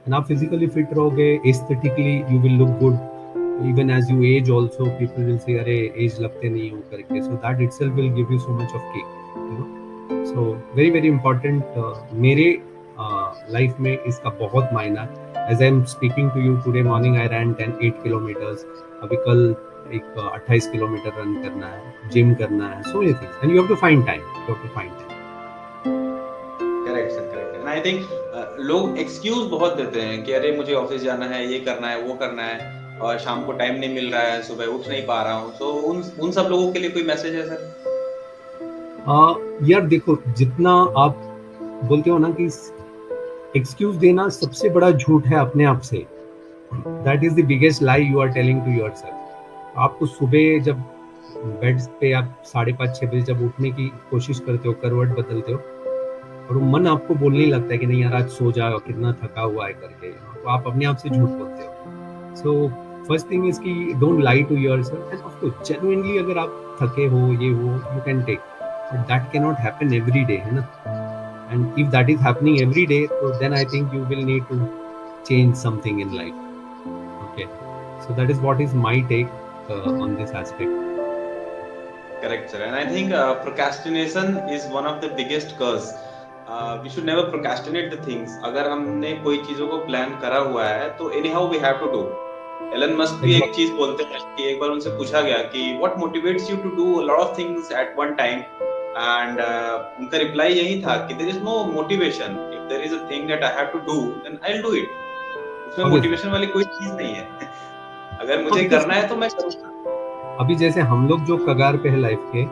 [SPEAKER 3] And आप फिजिकली फिट रहोगे, aesthetically you will look good, even as you age also people will say अरे age लगते नहीं हो करके, so that itself will give you so much of kick, so very very important। मेरे life में इसका बहुत मायना है। as I am speaking to you today morning I ran 8 kilometers, अभी कल एक 28 किलोमीटर रन करना है, जिम करना है, so many things, and you have to find time,
[SPEAKER 2] correct sir, correct। and I think लोग excuse बहुत देते हैं कि अरे मुझे ऑफिस जाना है, ये करना है, वो करना है, और शाम को टाइम नहीं मिल रहा है, सुबह उठ नहीं पा रहा हूँ। तो उन सब लोगों के लिए कोई मैसेज है सर?
[SPEAKER 3] यार देखो, जितना आप बोलते हो ना कि एक्सक्यूज देना सबसे बड़ा झूठ है अपने आप से। That is the biggest lie you are telling to yourself. आपको सुबह जब बेड पे आप 5:30-6 बजे जब उठने की कोशिश करते हो, करवट बदलते हो, और वो मन आपको बोलने ही लगता है कि नहीं यार आज सो जाओ, कितना थका हुआ है करके, तो आप अपने आप से झूठ बोलते हो। सो फर्स्ट थिंग इज कि don't lie to yourself, and of course genuinely अगर आप थके हो ये हो you can take, but that can not happen every day, है ना। And if that is happening every day, तो then I think you will need to change something in life. Okay, so that is what is my take on this aspect.
[SPEAKER 2] Correct, sir. And I think procrastination is one of the biggest curse. We should never procrastinate the things. अगर हमने कोई चीजों को plan करा हुआ है तो anyhow we have to do. Elon Musk भी एक चीज बोलते हैं कि एक बार उनसे पूछा गया कि what motivates you to do a lot of things at one time, and उनका रिप्लाई यही था कि there is no motivation. If there is a thing that I have to do, then I'll do it. उसमें motivation वाली कोई चीज नहीं है। अगर मुझे करना है तो मैं करूँगा।
[SPEAKER 3] अभी जैसे हम लोग जो कगार पे है लाइफ के,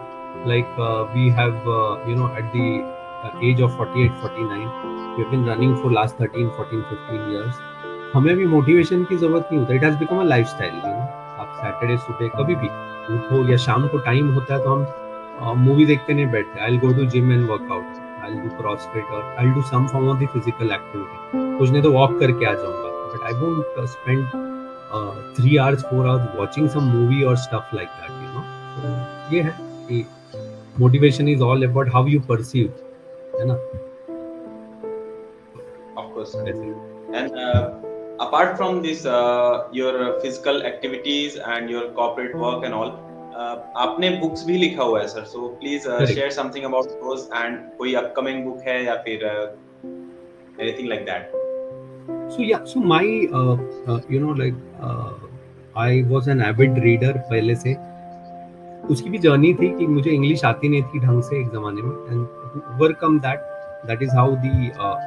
[SPEAKER 3] like we have you know at the age of 48 49 we have been running for last 13 14 15 years. हमें भी मोटिवेशन की जरूरत नहीं होता, it has become a lifestyle, you know. आप सैटरडे सुबह कभी भी उठो या शाम को टाइम होता है तो हम मूवी देखते नहीं बैठते। I will go to gym and workout, I will do CrossFit और I will do some form of the physical activity, कुछ नहीं तो वॉक करके आ जाऊंगा, but I won't spend 3 hours 4 hours watching some movie or stuff like that, you know. So ये है कि motivation is all about how you perceive, है ना।
[SPEAKER 2] Of course. And apart from this your physical activities and your corporate work and all, आपने books भी लिखा हुआ है sir, so please share something about those, and कोई upcoming book है या फिर anything like that.
[SPEAKER 3] So my you know like I was an avid reader पहले से। उसकी भी जर्नी थी कि मुझे इंग्लिश आती नहीं थी ढंग से एक जमाने में, and to overcome that is how the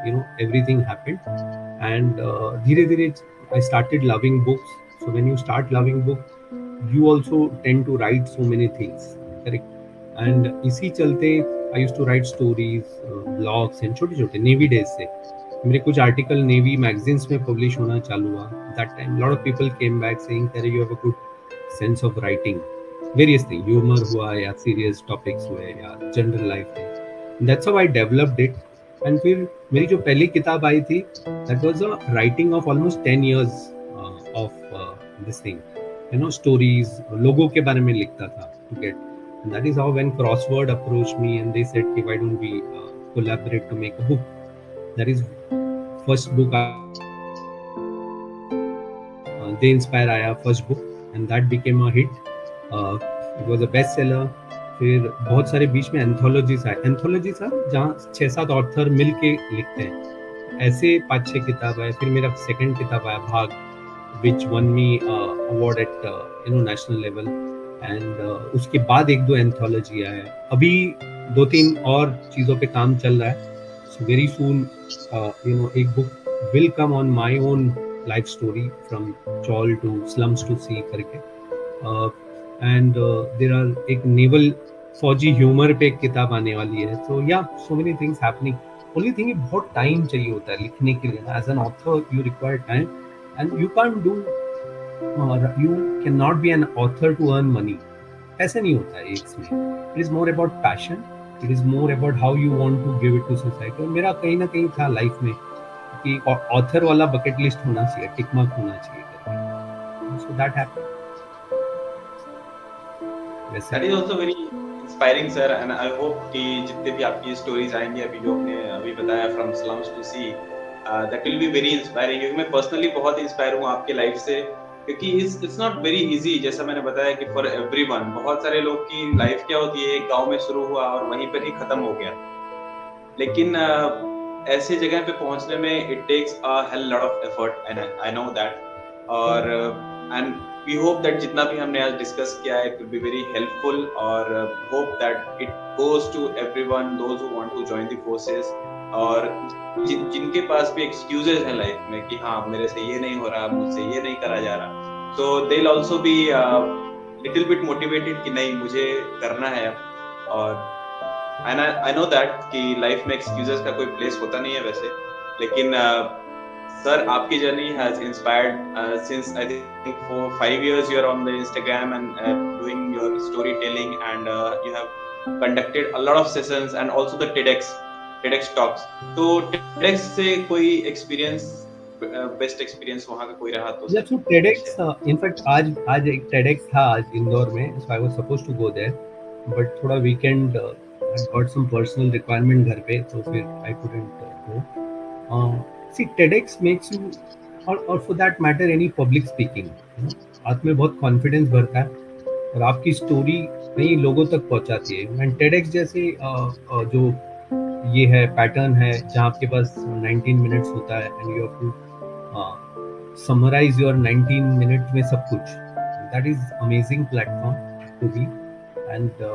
[SPEAKER 3] you know everything happened, and धीरे धीरे I started loving books. So when you start loving book, you also tend to write so many things, correct? And इसी चलते I used to write stories, blogs and छोटे छोटे navy days से मेरे कुछ article navy magazines में publish होना चालू हुआ। That time lot of people came back saying that you have a good sense of writing, various thing, humour हुआ या सीरियस टॉपिक्स हुए या जनरल लाइफ में। That's how I developed it. And फिर मेरी जो पहली किताब आई थी that was a writing of almost 10 years of this thing, you know, stories, लोगों के बारे में लिखता था to get. And that is how when Crossword approached me and they said, why don't we collaborate to make a book? That is first book. They Inspire आया first book and that became a hit. It was a bestseller. फिर बहुत सारे बीच में anthologies आए। Anthologies जहाँ 6-7 author मिल के लिखते हैं, ऐसे 5-6 किताब आए। फिर मेरा सेकंड किताब आया भाग, which won me award at you know national level. And उसके बाद 1-2 एंथोलॉजी आया। अभी 2-3 और चीज़ों पे काम चल रहा है। So very soon you know एक book will come on my own life story from chawl to slums to sea करके। एंड देयर आर एक नेवल फौजी ह्यूमर पे एक किताब आने वाली है। So yeah so many things happening. Only thing बहुत टाइम चाहिए होता है लिखने के लिए। As an author you require time and you can do you cannot be an author to earn money. ऐसे नहीं होता है इसमें। It is more about passion. It is more about how you want to give it to society. और मेरा कहीं ना कहीं था लाइफ में कि ऑथर वाला बकेट लिस्ट होना चाहिए, टिक मार्क होना चाहिए करके। So that happened.
[SPEAKER 2] That is also very inspiring, sir. And I hope कि जितने भी आपकी स्टोरीज आएंगी अभी जो आपने अभी बताया from slums to sea, that will be very inspiring. क्योंकि मैं पर्सनली बहुत इंस्पायर हूँ आपके लाइफ से, क्योंकि इट्स नॉट वेरी इजी। जैसा मैंने बताया कि फॉर एवरीवन, बहुत सारे लोग की लाइफ क्या होती है, एक गांव में शुरू हुआ और वहीं पर ही खत्म हो गया। लेकिन ऐसे जगह पे पहुंचने में it takes a hell lot of effort, and I know that. और एंड वी होप दैट जितना भी हमने आज डिस्कस किया है it will be very helpful, और hope that it goes to everyone those who want to join the forces, और जिनके पास भी एक्सक्यूजेस हैं लाइफ में कि हाँ मेरे से ये नहीं हो रहा, मुझसे ये नहीं करा जा रहा, so they'll also be little bit motivated कि नहीं मुझे करना है। और I know that कि लाइफ में एक्सक्यूजेस का कोई प्लेस होता नहीं है वैसे, लेकिन सर आपकी journey has inspired since I think for 5 years you are on the Instagram and doing your storytelling, and you have conducted a lot of sessions and also the TEDx. TEDx talks. तो TEDx से कोई experience, best experience वहाँ का कोई रहा तो
[SPEAKER 3] Yeah,
[SPEAKER 2] sir
[SPEAKER 3] so
[SPEAKER 2] please
[SPEAKER 3] TEDx,
[SPEAKER 2] share.
[SPEAKER 3] in fact, आज एक TEDx था आज इंदौर में, so I was supposed to go there, but थोड़ा weekend I got some personal requirement घर पे, तो फिर I couldn't go. See, TEDx makes you, or for that matter, any public speaking, you know, आप में बहुत confidence भरता है और आपकी story कई लोगों तक पहुंचाती है। And TEDx जैसे जो ये है पैटर्न है जहाँ आपके पास 19 minutes होता है and you have to summarize your 19 minutes में सब कुछ, that is amazing platform to be, and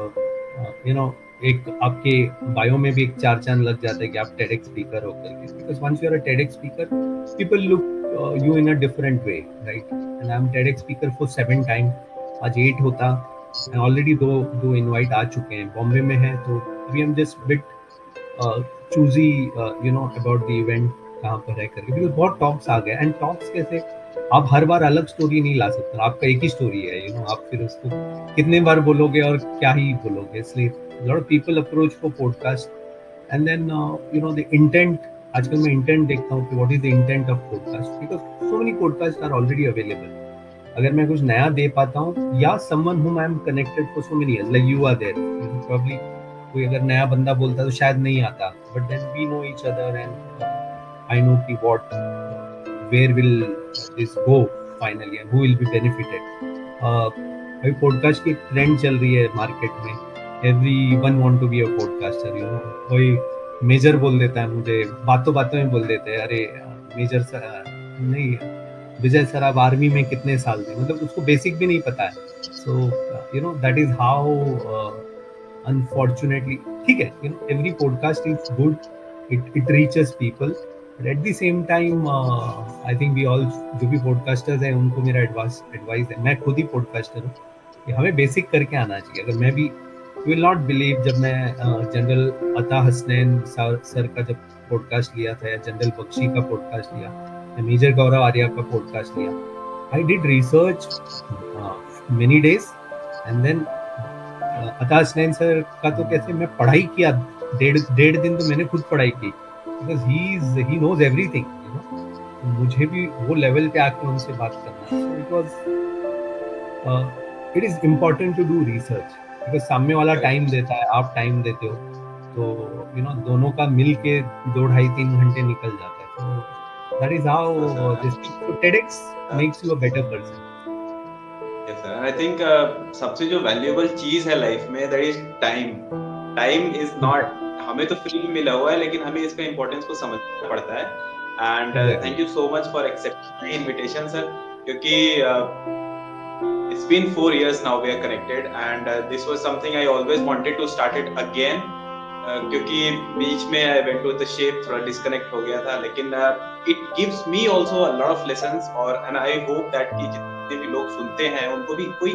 [SPEAKER 3] you know, एक आपके बायो में भी एक चार चांद लग जाता है कि आप TEDx स्पीकर हो करके, because once you are a TEDx speaker people look you in a different way, right? And I'm TEDx speaker for 7 time, आज 8 होता, ऑलरेडी दो इनवाइट आ चुके हैं, बॉम्बे में है, तो अभी हम just bit choosy you know about the event कहाँ पर है करके, बिकॉज बहुत टॉक्स आ गए, एंड टॉक्स कैसे आप हर बार अलग स्टोरी नहीं ला सकते, आपका एक ही स्टोरी है, यू नो, आप फिर उसको कितने बार बोलोगे और क्या ही बोलोगे, इसलिए lot of people approach for podcast, and then you know the intent, आजकल मैं इंटेंट देखता हूँ कि what is the intent of podcast, because so many podcast are already available, अगर मैं कुछ नया दे पाता हूँ या someone whom I am connected for so many years, like you are there, probably कोई अगर नया बंदा बोलता तो शायद नहीं आता, but then we know each other, and I know कि what where will this go finally and who will be benefited. अभी पॉडकास्ट की ट्रेंड चल रही है मार्केट में, every one want to be a podcaster, you know, कोई major बोल देता है मुझे, बातों बातों में बोल देते हैं, अरे मेजर सर नहीं, विजय सर आप आर्मी में कितने साल थे, मतलब उसको बेसिक भी नहीं पता है, so you know that is how unfortunately, ठीक है, you know every podcast is good, it reaches people, but at the same time I think we all जो भी पॉडकास्टर्स हैं उनको मेरा एडवाइस है, मैं खुद ही पॉडकास्टर हूँ, कि हमें बेसिक करके आना चाहिए, अगर मैं भी, यू विल नॉट बिलीव, जब मैं जनरल अता हसनैन सर का जब पॉडकास्ट लिया था, या जनरल बख्शी का पॉडकास्ट लिया, या मेजर गौरव आर्या का पॉडकास्ट लिया, I did research many days, and then Ata Hasnain sir का तो कैसे मैं पढ़ाई किया, डेढ़ दिन तो मैंने खुद पढ़ाई की, because he knows everything, you know, मुझे भी वो लेवल पे आके उनसे बात करना, so it was, it is important to do research, because सामने वाला टाइम देता है, आप टाइम देते हो, तो यू नो दोनों का मिल के 2 ढाई 3 घंटे निकल जाता है, तो that is how this, so TEDx makes you a better person.
[SPEAKER 2] Yes sir, I think सबसे जो वैल्यूएबल चीज है लाइफ में, that is time. Time is not, हमें तो फ्री मिला हुआ है, लेकिन हमें इसका इंपॉर्टेंस को समझना पड़ता है। And thank you so much for accepting my invitation sir, क्योंकि it's been 4 years now we are connected, and this was something I always wanted to start it again, क्योंकि बीच में I went to the shape, थोड़ा disconnect हो गया था, लेकिन it gives me also a lot of lessons, और and I hope that कि जितने भी लोग सुनते हैं उनको भी कोई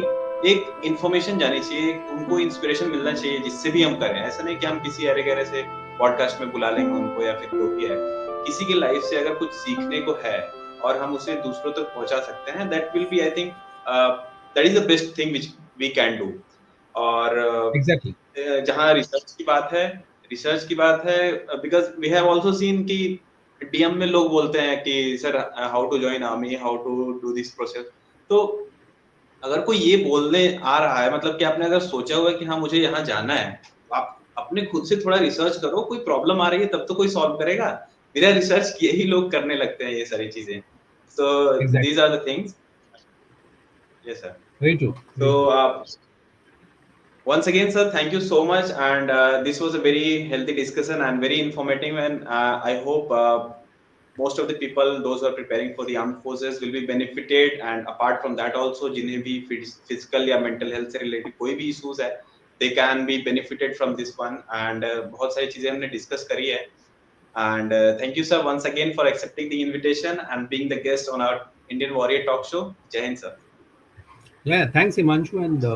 [SPEAKER 2] एक इन्फॉर्मेशन जानी चाहिए, उनको इंस्पिरेशन मिलना चाहिए जिससे भी हम करें। ऐसा नहीं कि हम किसी अरे गहरे से पॉडकास्ट में बुला लेंगे उनको, या फिर जो भी है, किसी की लाइफ से अगर कुछ सीखने को है और हम उसे दूसरों तक पहुंचा सकते हैं, that will be I think that is the best thing which we can do। और
[SPEAKER 3] Exactly.
[SPEAKER 2] जहाँ रिसर्च की बात है, because we have also seen कि डीएम में लोग बोलते हैं कि sir how to join army, how to do this process. तो अगर कोई ये बोलने आ रहा है, मतलब कि आपने अगर सोचा हुआ है कि हाँ मुझे यहाँ जाना है, तो आप अपने खुद से थोड़ा रिसर्च करो, कोई प्रॉब्लम आ रही है तब तो कोई सॉल्व करेगा, बिना रिसर्च किए ही लोग करने लगते हैं ये सारी चीजें। So
[SPEAKER 3] Exactly.
[SPEAKER 2] These are the things. Yes sir.
[SPEAKER 3] Very true.
[SPEAKER 2] तो
[SPEAKER 3] Very true.
[SPEAKER 2] once again, sir, thank you so much. And this was a very healthy discussion and very informative. And I hope most of the people, those who are preparing for the armed forces, will be benefited. And apart from that, also, जिन्हें भी physical या mental health से related कोई भी issues है, they can be benefited from this one. And बहुत सारी चीजें हमने discuss करी है. And thank you, sir, once again for accepting the invitation and being the guest on our Indian Warrior Talk Show. Jai Hind, sir.
[SPEAKER 3] Yeah, thanks, Himanshu, and